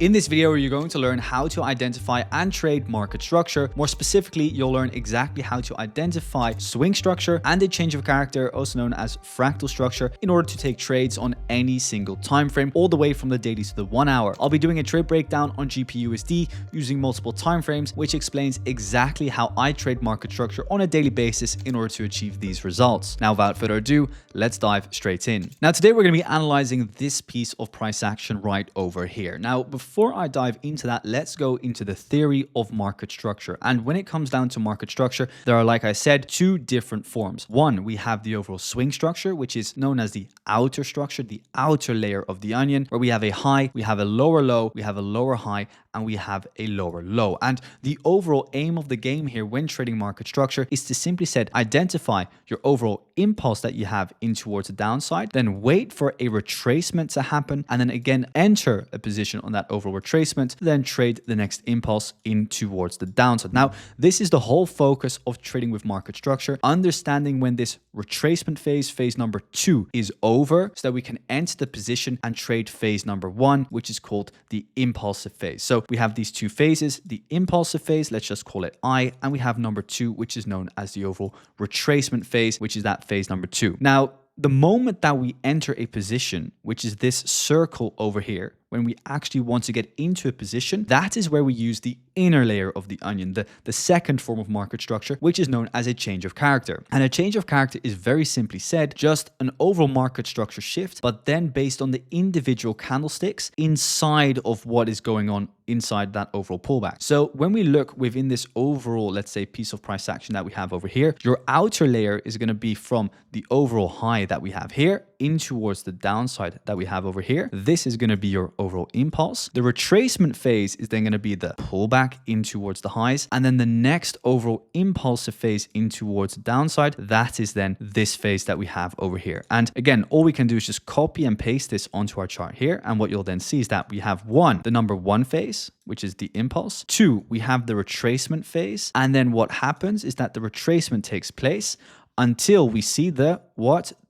In this video, you're going to learn how to identify and trade market structure. More specifically, you'll learn exactly how to identify swing structure and a change of character, also known as fractal structure, in order to take trades on any single time frame, all the way from the daily to the 1 hour. I'll be doing a trade breakdown on GPUSD using multiple time frames, which explains exactly how I trade market structure on a daily basis in order to achieve these results. Now, without further ado, let's dive straight in. Now, today we're going to be analyzing this piece of price action right over here. Now, before I dive into that, let's go into the theory of market structure. And when it comes down to market structure, there are, like I said, two different forms. One, we have the overall swing structure, which is known as the outer structure, the outer layer of the onion, where we have a high, we have a lower low, we have a lower high, and we have a lower low. And the overall aim of the game here when trading market structure is to simply said, identify your overall impulse that you have in towards the downside, then wait for a retracement to happen, and then again, enter a position on that overall retracement, then trade the next impulse in towards the downside. Now, this is the whole focus of trading with market structure, understanding when this retracement phase, phase number 2, is over, so that we can enter the position and trade phase number 1, which is called the impulsive phase. So we have these two phases, the impulsive phase, let's just call it I, and we have number 2, which is known as the overall retracement phase, which is that phase number 2. Now, the moment that we enter a position, which is this circle over here, when we actually want to get into a position, that is where we use the inner layer of the onion, the second form of market structure, which is known as a change of character. And a change of character is very simply said, just an overall market structure shift, but then based on the individual candlesticks inside of what is going on inside that overall pullback. So when we look within this overall, let's say, piece of price action that we have over here, your outer layer is going to be from the overall high that we have here in towards the downside that we have over here. This is going to be your overall impulse. The retracement phase is then going to be the pullback in towards the highs. And then the next overall impulsive phase in towards the downside, that is then this phase that we have over here. And again, all we can do is just copy and paste this onto our chart here. And what you'll then see is that we have the number 1 phase, which is the impulse. 2, we have the retracement phase. And then what happens is that the retracement takes place until we see the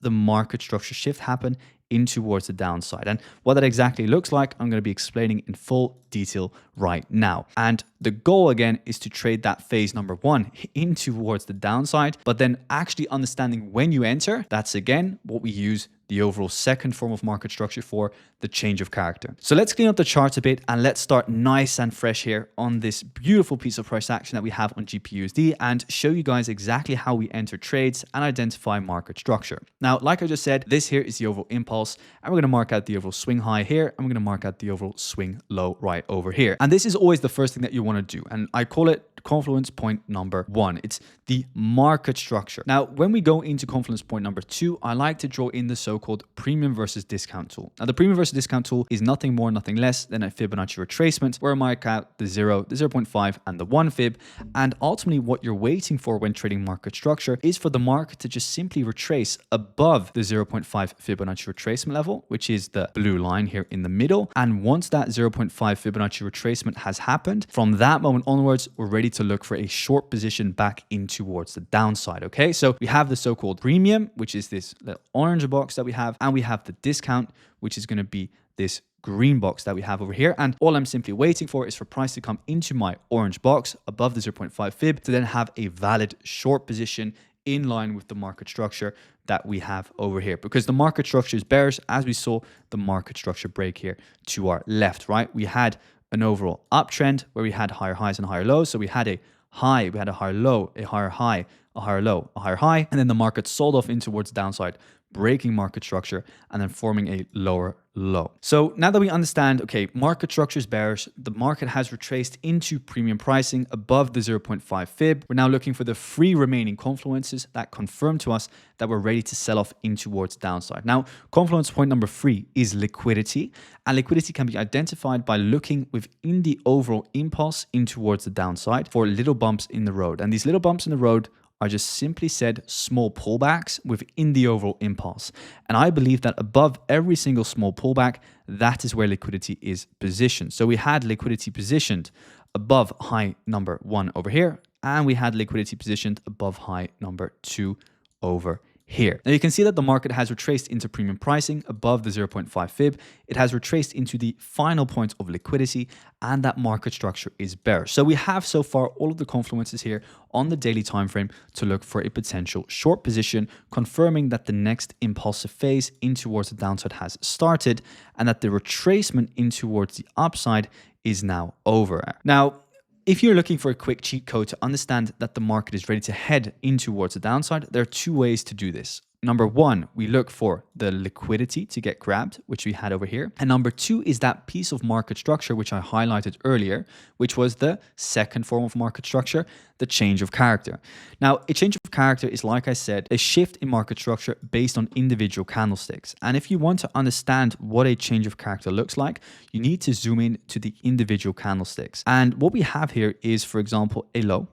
market structure shift happen in towards the downside. And what that exactly looks like, I'm going to be explaining in full detail right now. And the goal again is to trade that phase number 1 in towards the downside, but then actually understanding when you enter, that's again what we use the overall second form of market structure for, the change of character. So let's clean up the charts a bit and let's start nice and fresh here on this beautiful piece of price action that we have on GPUSD and show you guys exactly how we enter trades and identify market structure. Now, like I just said, this here is the overall impulse, and we're going to mark out the overall swing high here, and we're going to mark out the overall swing low right over here. And this is always the first thing that you want to do, and I call it confluence point number 1. It's the market structure. Now, when we go into confluence point number 2, I like to draw in the so-called premium versus discount tool. Now, the premium versus discount tool is nothing more, nothing less than a Fibonacci retracement, where I mark out the 0, the 0.5, and the 1 fib. And ultimately, what you're waiting for when trading market structure is for the market to just simply retrace above the 0.5 Fibonacci retracement level, which is the blue line here in the middle. And once that 0.5 Fibonacci retracement has happened, from that moment onwards, we're ready to look for a short position back in towards the downside. Okay, so we have the so-called premium, which is this little orange box that we have, and we have the discount, which is going to be this green box that we have over here. And all I'm simply waiting for is for price to come into my orange box above the 0.5 fib to then have a valid short position in line with the market structure that we have over here, because the market structure is bearish, as we saw the market structure break here to our left, right? We had an overall uptrend where we had higher highs and higher lows. So we had a high, we had a higher low, a higher high, a higher low, a higher high, and then the market sold off in towards the downside, breaking market structure and then forming a lower low. So now that we understand, okay, market structure is bearish, the market has retraced into premium pricing above the 0.5 fib. We're now looking for the 3 remaining confluences that confirm to us that we're ready to sell off in towards downside. Now, confluence point number 3 is liquidity, and liquidity can be identified by looking within the overall impulse in towards the downside for little bumps in the road. And these little bumps in the road are just simply said small pullbacks within the overall impulse. And I believe that above every single small pullback, that is where liquidity is positioned. So we had liquidity positioned above high number 1 over here, and we had liquidity positioned above high number 2 over here. Now you can see that the market has retraced into premium pricing above the 0.5 fib. It has retraced into the final point of liquidity, and that market structure is bearish. So we have so far all of the confluences here on the daily time frame to look for a potential short position, confirming that the next impulsive phase in towards the downside has started and that the retracement in towards the upside is now over. Now, if you're looking for a quick cheat code to understand that the market is ready to head in towards the downside, there are two ways to do this. Number one, we look for the liquidity to get grabbed, which we had over here. And number two is that piece of market structure, which I highlighted earlier, which was the second form of market structure, the change of character. Now, a change of character is, like I said, a shift in market structure based on individual candlesticks. And if you want to understand what a change of character looks like, you need to zoom in to the individual candlesticks. And what we have here is, for example, a low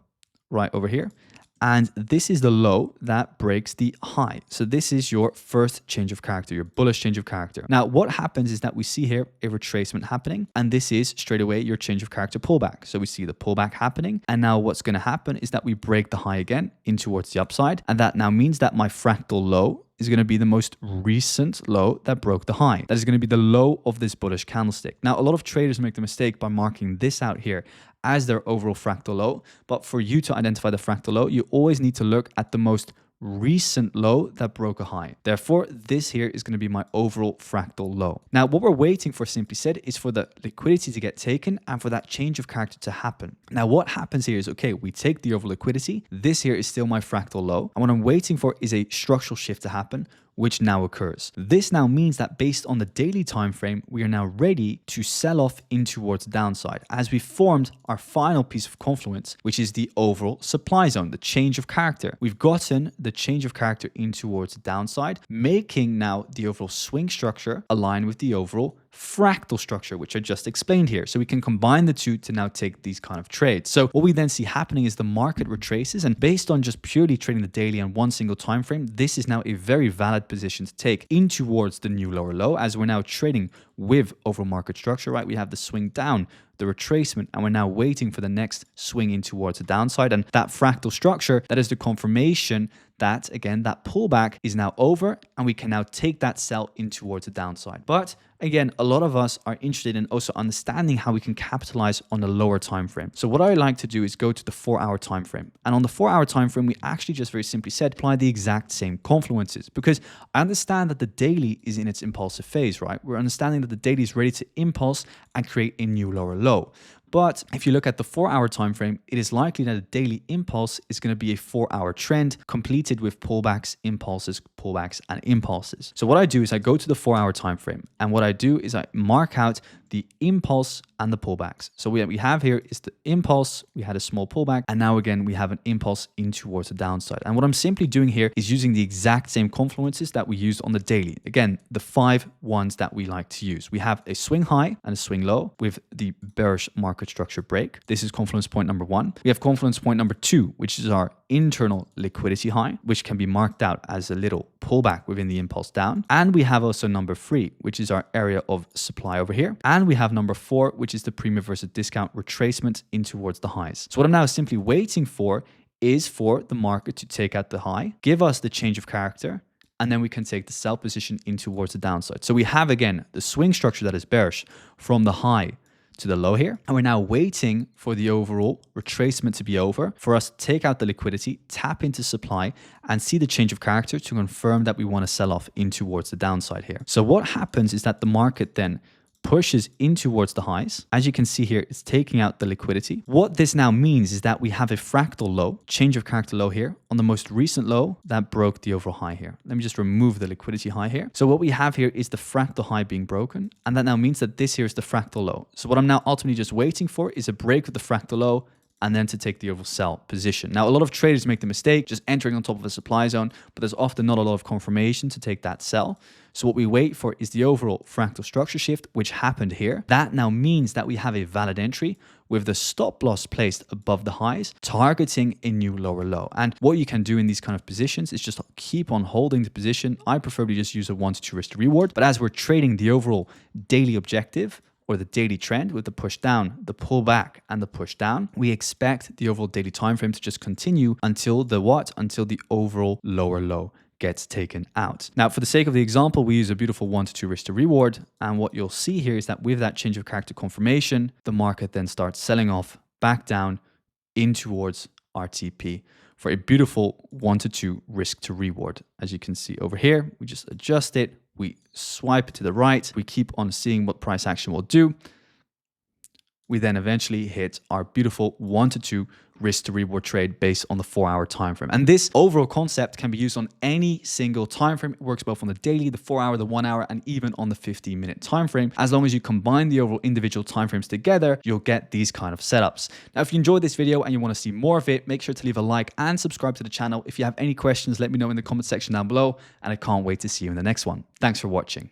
right over here. And this is the low that breaks the high. So this is your first change of character, your bullish change of character. Now, what happens is that we see here a retracement happening, and this is straight away your change of character pullback. So we see the pullback happening. And now what's going to happen is that we break the high again in towards the upside. And that now means that my fractal low is going to be the most recent low that broke the high. That is going to be the low of this bullish candlestick. Now, a lot of traders make the mistake by marking this out here as their overall fractal low. But for you to identify the fractal low, you always need to look at the most recent low that broke a high. Therefore, this here is going to be my overall fractal low. Now, what we're waiting for, simply said, is for the liquidity to get taken and for that change of character to happen. Now, what happens here is, okay, we take the overall liquidity. This here is still my fractal low. And what I'm waiting for is a structural shift to happen, which now occurs. This now means that based on the daily time frame, we are now ready to sell off in towards the downside as we formed our final piece of confluence, which is the overall supply zone, the change of character. We've gotten the change of character in towards the downside, making now the overall swing structure align with the overall fractal structure, which I just explained here. So we can combine the two to now take these kind of trades. So what we then see happening is the market retraces, and based on just purely trading the daily on one single time frame, this is now a very valid position to take in towards the new lower low, as we're now trading with overall market structure, right? We have the swing down, the retracement, and we're now waiting for the next swing in towards the downside. And that fractal structure, that is the confirmation that, again, that pullback is now over and we can now take that sell in towards the downside. But again, a lot of us are interested in also understanding how we can capitalize on the lower time frame. So what I like to do is go to the 4-hour time frame. And on the 4-hour time frame, we actually just very simply said, apply the exact same confluences, because I understand that the daily is in its impulsive phase, right? We're understanding that the daily is ready to impulse and create a new lower low. But if you look at the 4-hour time frame, it is likely that a daily impulse is going to be a 4-hour trend completed with pullbacks, impulses, pullbacks, and impulses. So what I do is I go to the 4-hour time frame, and what I do is I mark out the impulse and the pullbacks. So what we have here is the impulse, we had a small pullback, and now again we have an impulse in towards the downside. And what I'm simply doing here is using the exact same confluences that we used on the daily. Again, the 5 ones that we like to use. We have a swing high and a swing low with the bearish market structure break. This is confluence point number 1. We have confluence point number 2, which is our internal liquidity high, which can be marked out as a little pullback within the impulse down. And we have also number 3, which is our area of supply over here. And we have number 4, which is the premium versus discount retracement in towards the highs. So what I'm now simply waiting for is for the market to take out the high, give us the change of character, and then we can take the sell position in towards the downside. So we have, again, the swing structure that is bearish from the high to the low here. And we're now waiting for the overall retracement to be over, for us to take out the liquidity, tap into supply, and see the change of character to confirm that we want to sell off in towards the downside here. So what happens is that the market then pushes in towards the highs. As you can see here, it's taking out the liquidity. What this now means is that we have a fractal low, change of character low here, on the most recent low that broke the overall high here. Let me just remove the liquidity high here. So what we have here is the fractal high being broken, and that now means that this here is the fractal low. So what I'm now ultimately just waiting for is a break of the fractal low, and then to take the overall sell position. Now, a lot of traders make the mistake just entering on top of a supply zone, but there's often not a lot of confirmation to take that sell. So what we wait for is the overall fractal structure shift, which happened here. That now means that we have a valid entry with the stop loss placed above the highs, targeting a new lower low. And what you can do in these kind of positions is just keep on holding the position. I preferably just use a 1 to 2 risk to reward. But as we're trading the overall daily objective, or the daily trend with the push down, the pull back, and the push down, we expect the overall daily time frame to just continue until the what? Until the overall lower low gets taken out. Now, for the sake of the example, we use a beautiful 1 to 2 risk to reward. And what you'll see here is that with that change of character confirmation, the market then starts selling off back down in towards RTP for a beautiful 1 to 2 risk to reward. As you can see over here, we just adjust it. We swipe to the right. We keep on seeing what price action will do. We then eventually hit our beautiful 1 to 2 risk to reward trade based on the 4-hour time frame. And this overall concept can be used on any single time frame. It works both on the daily, the 4-hour, the 1-hour, and even on the 15-minute time frame. As long as you combine the overall individual time frames together, you'll get these kind of setups. Now, if you enjoyed this video and you want to see more of it, make sure to leave a like and subscribe to the channel. If you have any questions, let me know in the comment section down below, and I can't wait to see you in the next one. Thanks for watching.